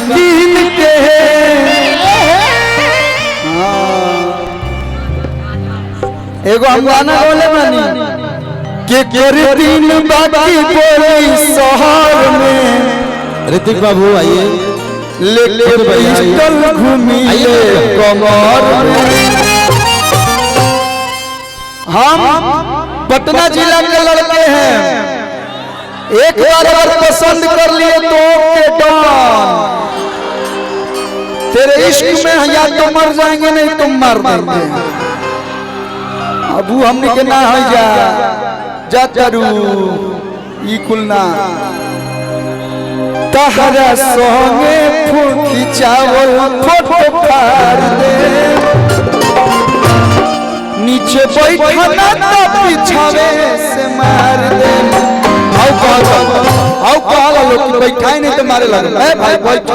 कीन के एगो हम गाना बोले बानी के दिन बाकी बोली शहर में। ऋतिक बाबू आइए, लेके पिस्टल घूमी कमर में। हम पटना जिला के लड़के हैं, एक बार अगर पसंद कर लिए तो के डॉन तेरे इश्क में या तो मर जाएंगे नहीं तो मर देंगे। अबू हमने के ना हो जा करू ई कुलना तहरा सोंगे फूकी चावल फोटो फाड़ दे नीचे बैठना तो पिछावे से मार दे। आओ कहा लोग बैठा ही नहीं तो मारे लगे भाई बैठो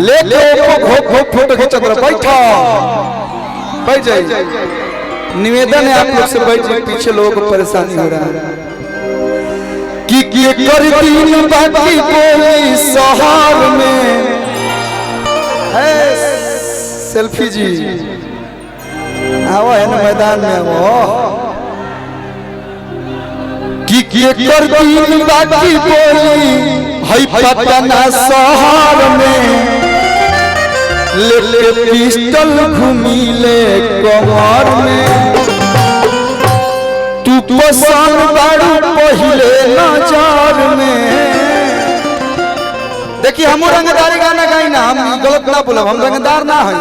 लेके फोटो खींचत रहो बैठो बैठ जाइए। निवेदन है आप लोग से बैठ जाइए, पीछे लोगों को परेशानी हो रहा है कि कर दिन बाकी बोली शहर में है। सेल्फी जी आओ है ना मैदान में वो कि कर दिन बाकी बोली है पटना शहर में। ले पिस्टल घूमी ले कमर में। तू पसंद बारू पहले नजर में। देखिए हम रंगदारी गाना गाई ना, हम गलत ना बोला, हम रंगदार ना है,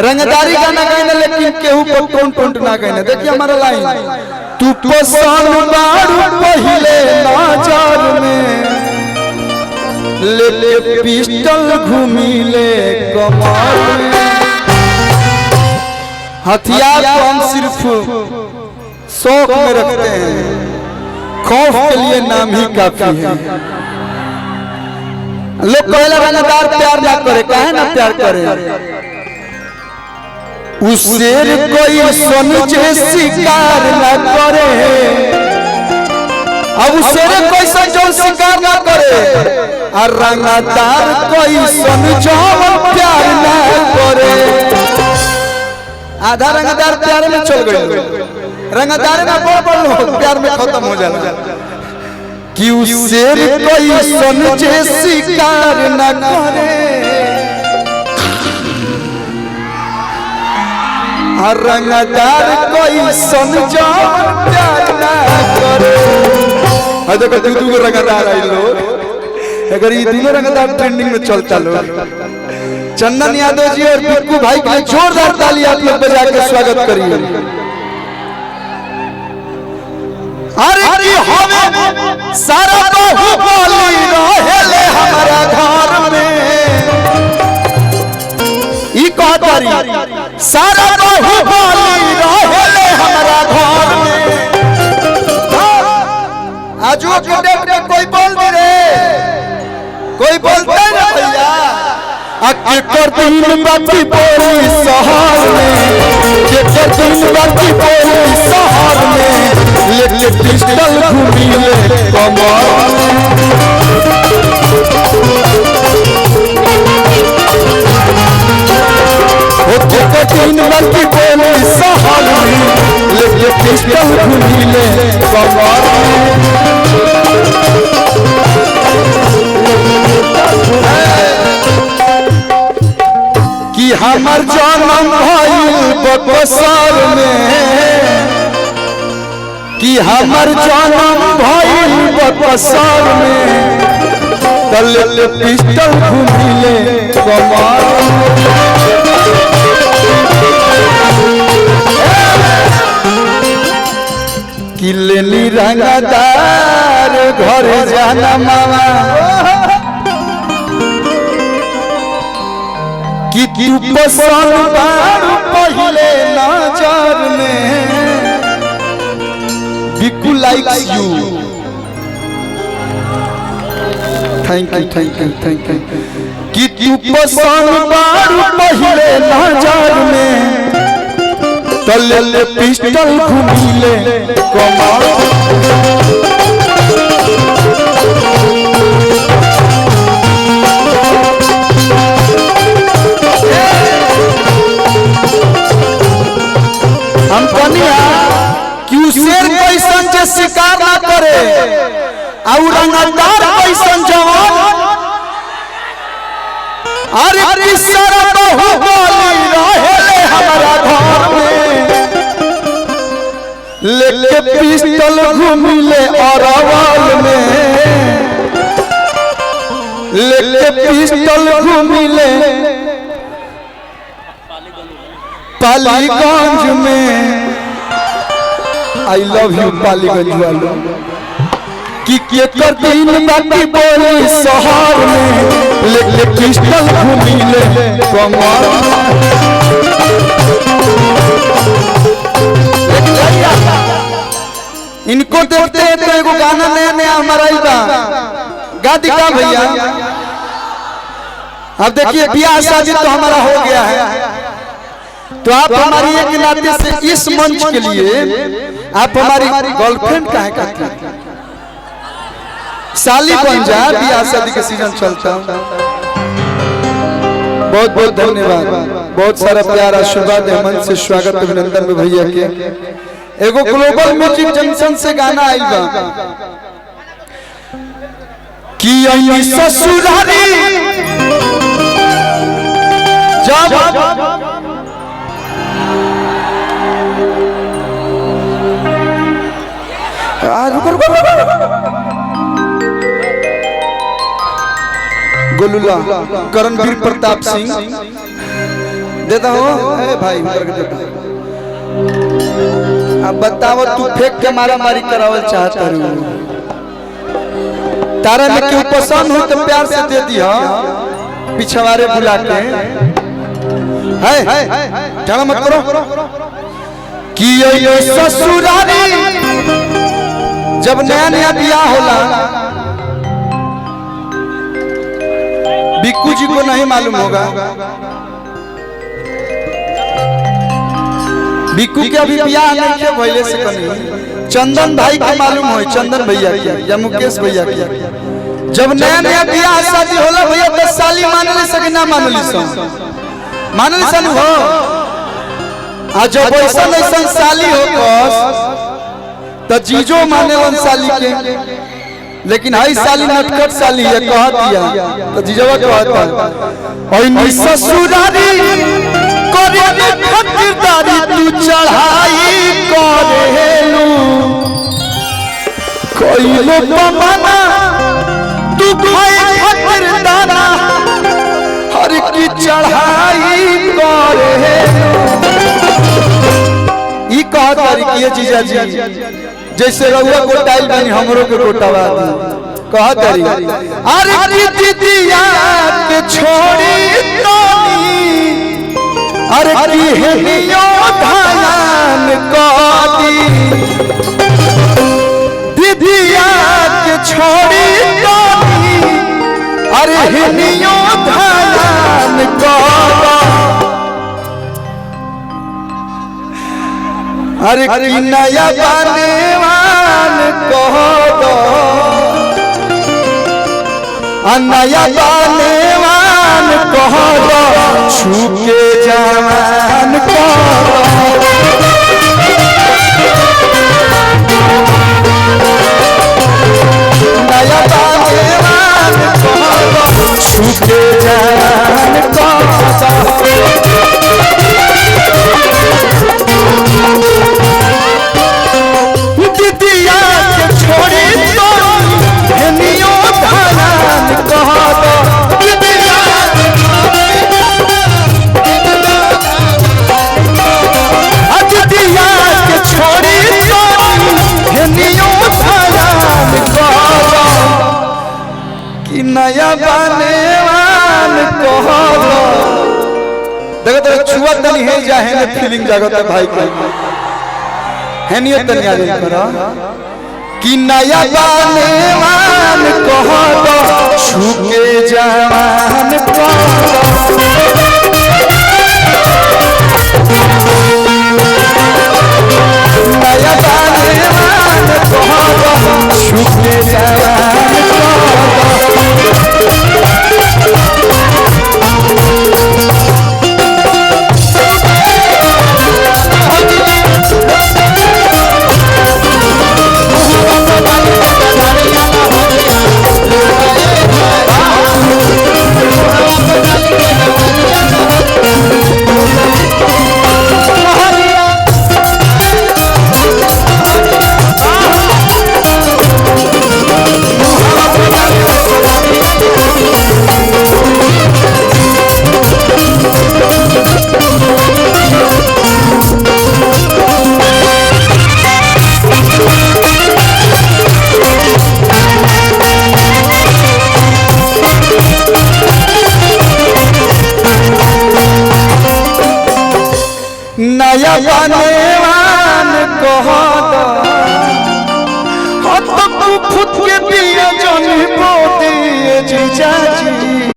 रंगदारी गाना गाई ना, लेकिन केहू को टोंट ना गाई ना। देखिए हमारा लाइन तू पसंद बारू पहले नजर में। ले पिस्टल घूमी ले कमर में। हथियार को हम सिर्फ शौक में रखते हैं, खौफ के लिए नाम ही काफी है। लोग पहले रंगदार प्यार ना करे, काहे ना प्यार करे। उस शेर कोई सुन जे शिकार ना करे। अब शेर कोई जो शिकार ना करे और रंगदार कोई सुन जो प्यार ना करे। आधा रंगदार प्यार में चल गए, रंगदार ना बोल प्यार में खत्म हो जाला। कि उस शेर कोई सुन जे शिकार ना करे और रंगदार कोई सुन जो प्यार ना करे। देखो दू रंगदार आई लोग, अगर ये तीनों रंगदार ट्रेंडिंग में चलता लोग। चंदन यादव जी और बिक्कू भाई के जोरदार ताली आप लोग बजा के स्वागत करिए। अरे की हमें सारा बाहुबली रहेले हमारा घर में। ई कहतारी सारा बाहुबली रहेले हमारा घर में। आजू के डेट में कोई बोल दे रे, कोई बोलता है ना भैया। के कर दिन बाकी बोली शहर में। के कर दिन बाकी बोली शहर में। ले पिस्टल घूमी ले कमर में। के कर दिन बाकी बोली शहर में। ले पिस्टल घूमी ले कमर में। कि हमर जन्म भइल बक्सर में। कि हमर जन्म भइल बक्सर में। ले पिस्टल घूमी ले कमर में। कि लेनी रंगदार घर जाना मामा। कि तू पसंद बारू पहले नजर में। Bikku likes you. Thank you thank you thank you. कि तू पसंद बारू पहले नजर में। तो ले पिस्टल घूमी ले कमर। औरंगदार कैसन जवान अरे किसर बाहुबली रहे हमारा घर में लेके पिस्टल घूमिले अरवल में लेके पिस्टल घूमिले पालीगंज में आई लव यू पालीगंज वालों कि कर दिन बाकी बोली शहर में लेके पिस्टल घूमिले कमर इनको देखते हैं तो एगो गाना नया नया हमारा ही बा गा दिखा भैया। अब देखिए ब्याह शादी तो हमारा हो गया है तो आप हमारी एक नाते से इस मंच के लिए आप हमारी गर्लफ्रेंड काहे कहते हैं साली बन जा ब्याह शादी के सीजन चलता। बहुत बहुत धन्यवाद बहुत सारा प्यार आशीर्वाद है मन से स्वागत अभिनंदन में भैया के एगो ग्लोबल म्यूजिक जंक्शन से गाना आइल बा कि आई ससुरारी जब गोलूला करणवीर प्रताप सिंह देता हो भाई अब बताओ तू फेंक के मारा मारी करावल चाहता रू तारा में क्यों पसंद हो तो प्यार से दे दिया पिछवाड़े बुला के है झगड़ा मत करो कि ये ससुरारी जब नया नया ब्याह होला बिक्कू जी को नहीं मालूम होगा बिक्कू के अभी ब्याह नहीं किया पहले से कहीं चंदन भाई के मालूम हो चंदन भैया की या मुकेश भैया की जब नया नया ब्याह शादी होला भैया 10 साली मान ले सके ना मान ली सन हो आ जब ऐसा ऐसा साली हो तो जीजो माने वन साली के लेकिन हाई साली नटखट साली है कह दिया तो जीजवा कहता और ससुरारी करे खतिरदारी तू चढ़ाई करेलू कोई लो पमाना तू खाए खतिरदारा हर की चढ़ाई करेलू ई कह तारी किए जीजा जी जैसे रउआ को टाइल बनी हमरो के कोटावा कह तारी अरे दीदिया के छोड़ी तोनी अरे की हेनियो धान कदी दीदिया के छोड़ी तोनी अरे हेनियो धान कदी अरे की नया बनेवान कह दो नया बनेवान कह दो छूके जवान कह दो नया बनेवान कह दो छूके जवान कह दो दीदिया के छोड़ी तो हेनियो धान कह दो दीदिया के छोड़ी तो हेनियो धान कह दो कि नया बनेवान कह दो देखो तो छुआ तनी है जाहे ने फीलिंग जागत है भाई को है नियत तनी आ जाई करा कि नया बनेवान कह दो छूके जवान कह दो नया बनेवान कह दो छूके जवान कह दो बनेवान कहो